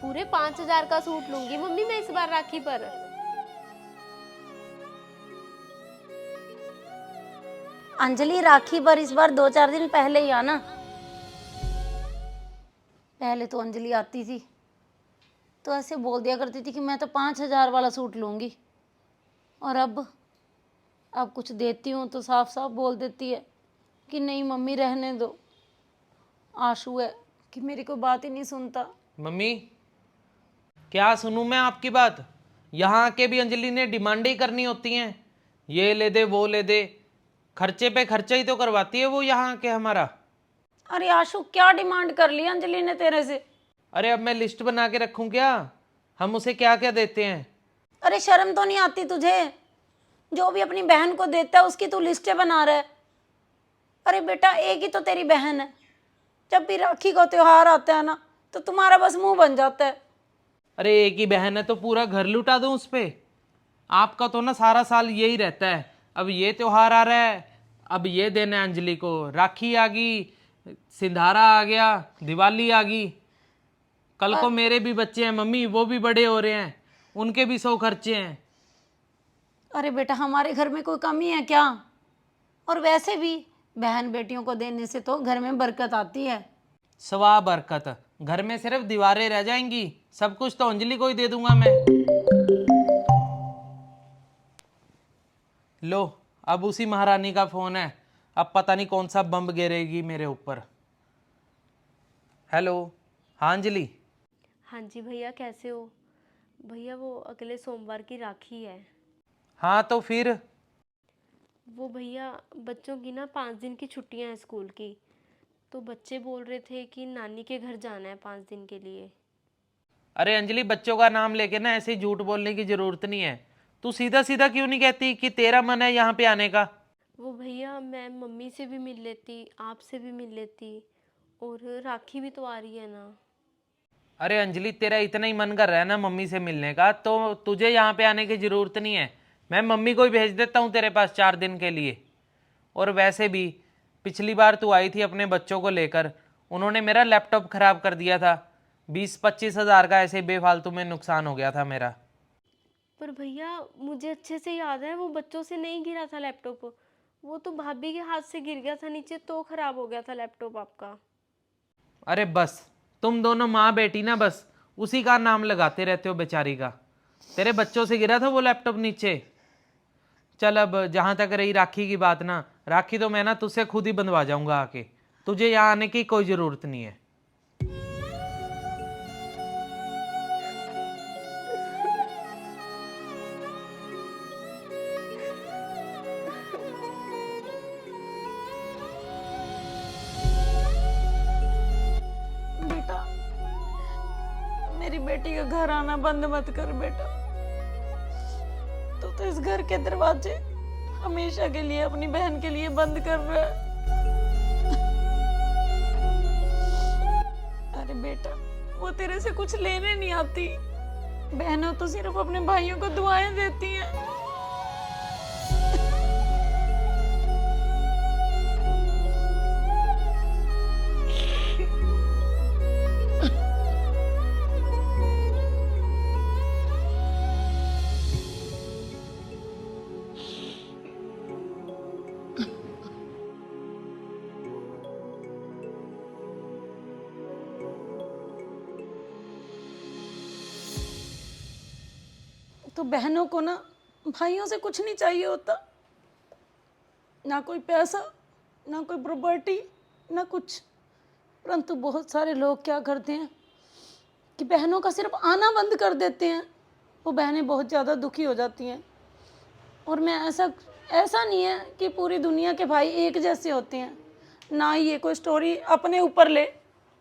पूरे 5,000 का सूट लूंगी मम्मी मैं इस बार राखी पर। अंजलि राखी पर इस बार 2-4 दिन पहले ही आना। पहले तो अंजलि आती थी तो ऐसे बोल दिया करती थी कि मैं तो 5,000 वाला सूट लूंगी, और अब कुछ देती हूँ तो साफ साफ बोल देती है कि नहीं मम्मी रहने दो। आशू है कि मेरी कोई बात ही नहीं सुनता। मम्मी क्या सुनूं मैं आपकी बात? यहाँ आके भी अंजलि ने डिमांड ही करनी होती हैं, ये ले दे वो ले दे, खर्चे पे खर्चा ही तो करवाती है वो यहाँ आके हमारा। अरे आशू क्या डिमांड कर ली अंजलि ने तेरे से? अरे अब मैं लिस्ट बना के रखूं क्या, हम उसे क्या क्या देते हैं? अरे शर्म तो नहीं आती तुझे? जो भी अपनी बहन को देता है उसकी तू लिस्टें बना रहा है। अरे बेटा एक ही तो तेरी बहन है, जब भी राखी का त्योहार आता है ना तो तुम्हारा बस मुंह बन जाता है। अरे एक ही बहन है तो पूरा घर लुटा दूं उस पे? आपका तो ना सारा साल यही रहता है, अब ये त्योहार आ रहा है, अब ये देना है अंजलि को, राखी आ गई, सिंधारा आ गया, दिवाली आ गई, कल को मेरे भी बच्चे हैं मम्मी, वो भी बड़े हो रहे हैं, उनके भी 100 खर्चे हैं। अरे बेटा हमारे घर में कोई कमी है क्या? और वैसे भी बहन बेटियों को देने से तो घर में बरकत आती है। सवा बरकत, घर में सिर्फ दीवारें रह जाएंगी, सब कुछ तो अंजलि को ही दे दूंगा मैं। लो अब उसी महारानी का फोन है, अब पता नहीं कौन सा बम गिरेगी मेरे ऊपर। हेलो, हाँ अंजलि। हाँ जी भैया कैसे हो? भैया वो अगले सोमवार की राखी है। हाँ तो फिर? वो भैया बच्चों की ना 5 दिन की छुट्टियां हैं स्कूल की, तो बच्चे बोल रहे थे कि नानी के घर जाना है 5 दिन के लिए। अरे अंजलि बच्चों का नाम लेके ना ऐसे ही झूठ बोलने की जरूरत नहीं है, तू सीधा सीधा क्यों नहीं कहती कि तेरा मन है यहाँ पे आने का? वो भैया मैं मम्मी से भी मिल लेती, आपसे भी मिल लेती, और राखी भी तो आ रही है ना। अरे अंजलि तेरा इतना ही मन कर रहा है ना मम्मी से मिलने का, तो तुझे यहाँ पे आने की जरूरत नहीं है, मैं मम्मी को ही भेज देता हूँ तेरे पास 4 दिन के लिए। और वैसे भी पिछली बार तू आई थी अपने बच्चों को लेकर, उन्होंने मेरा लैपटॉप खराब कर दिया था, 20-25 हज़ार का ऐसे बेफालतू में नुकसान हो गया था मेरा। पर भैया मुझे अच्छे से याद है वो बच्चों से नहीं गिरा था लैपटॉप, वो तो भाभी के हाथ से गिर गया था नीचे तो खराब हो गया था लैपटॉप आपका। अरे बस, तुम दोनों माँ बेटी ना बस उसी का नाम लगाते रहते हो बेचारी का। तेरे बच्चों से गिरा था वो लैपटॉप नीचे। चल अब जहाँ तक रही राखी की बात ना, राखी तो मैं ना तुझसे खुद ही बंधवा जाऊंगा आके, तुझे यहाँ आने की कोई ज़रूरत नहीं है। बेटा मेरी बेटी का घर आना बंद मत कर बेटा, तो इस घर के दरवाजे हमेशा के लिए अपनी बहन के लिए बंद कर रहा है। अरे बेटा वो तेरे से कुछ लेने नहीं आती, बहनों तो सिर्फ अपने भाइयों को दुआएं देती हैं। तो बहनों को ना भाइयों से कुछ नहीं चाहिए होता, ना कोई पैसा, ना कोई प्रॉपर्टी, ना कुछ। परंतु बहुत सारे लोग क्या करते हैं कि बहनों का सिर्फ आना बंद कर देते हैं, वो बहनें बहुत ज़्यादा दुखी हो जाती हैं। और मैं ऐसा नहीं है कि पूरी दुनिया के भाई एक जैसे होते हैं, ना ही ये कोई स्टोरी अपने ऊपर ले,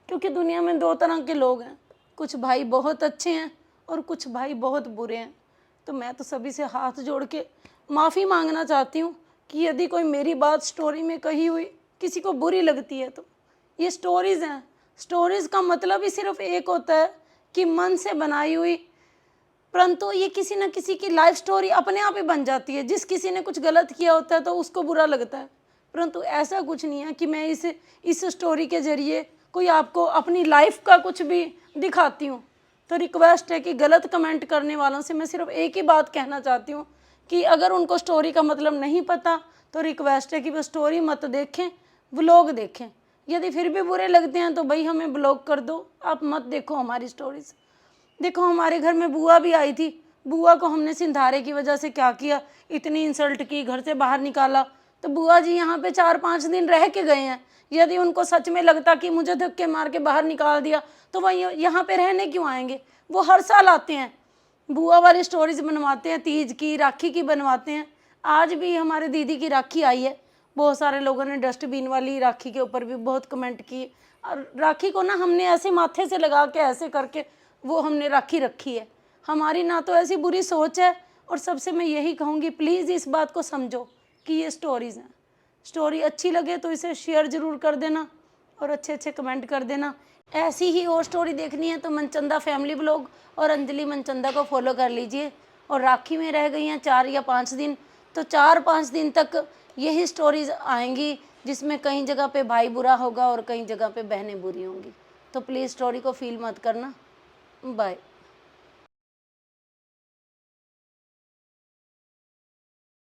क्योंकि दुनिया में 2 तरह के लोग हैं, कुछ भाई बहुत अच्छे हैं और कुछ भाई बहुत बुरे हैं। तो मैं तो सभी से हाथ जोड़ के माफ़ी मांगना चाहती हूँ कि यदि कोई मेरी बात स्टोरी में कही हुई किसी को बुरी लगती है तो ये स्टोरीज़ हैं। स्टोरीज़ का मतलब ही सिर्फ एक होता है कि मन से बनाई हुई, परंतु ये किसी न किसी की लाइफ स्टोरी अपने आप ही बन जाती है। जिस किसी ने कुछ गलत किया होता है तो उसको बुरा लगता है, परंतु ऐसा कुछ नहीं है कि मैं इस स्टोरी के ज़रिए कोई आपको अपनी लाइफ का कुछ भी दिखाती हूँ। तो रिक्वेस्ट है कि गलत कमेंट करने वालों से मैं सिर्फ एक ही बात कहना चाहती हूँ कि अगर उनको स्टोरी का मतलब नहीं पता तो रिक्वेस्ट है कि वो स्टोरी मत देखें, व्लॉग देखें। यदि फिर भी बुरे लगते हैं तो भाई हमें ब्लॉक कर दो, आप मत देखो हमारी स्टोरीज। देखो हमारे घर में बुआ भी आई थी, बुआ को हमने सिंधारे की वजह से क्या किया, इतनी इंसल्ट की, घर से बाहर निकाला। तो बुआ जी यहाँ पे 4-5 दिन रह के गए हैं। यदि उनको सच में लगता कि मुझे धक्के मार के बाहर निकाल दिया तो वह यहाँ पे रहने क्यों आएंगे? वो हर साल आते हैं, बुआ वाली स्टोरीज बनवाते हैं, तीज की, राखी की बनवाते हैं। आज भी हमारे दीदी की राखी आई है, बहुत सारे लोगों ने डस्टबिन वाली राखी के ऊपर भी बहुत कमेंट किए। और राखी को ना हमने ऐसे माथे से लगा के ऐसे करके वो हमने राखी रखी है। हमारी ना तो ऐसी बुरी सोच है, और सबसे मैं यही कहूँगी प्लीज़ इस बात को समझो कि ये स्टोरीज़ हैं। स्टोरी अच्छी लगे तो इसे शेयर ज़रूर कर देना और अच्छे अच्छे कमेंट कर देना। ऐसी ही और स्टोरी देखनी है तो मनचंदा फैमिली ब्लॉग और अंजलि मनचंदा को फॉलो कर लीजिए। और राखी में रह गई हैं 4 या 5 दिन, तो 4-5 दिन तक यही स्टोरीज आएंगी जिसमें कहीं जगह पे भाई बुरा होगा और कहीं जगह पे बहनें बुरी होंगी। तो प्लीज़ स्टोरी को फील मत करना। बाय।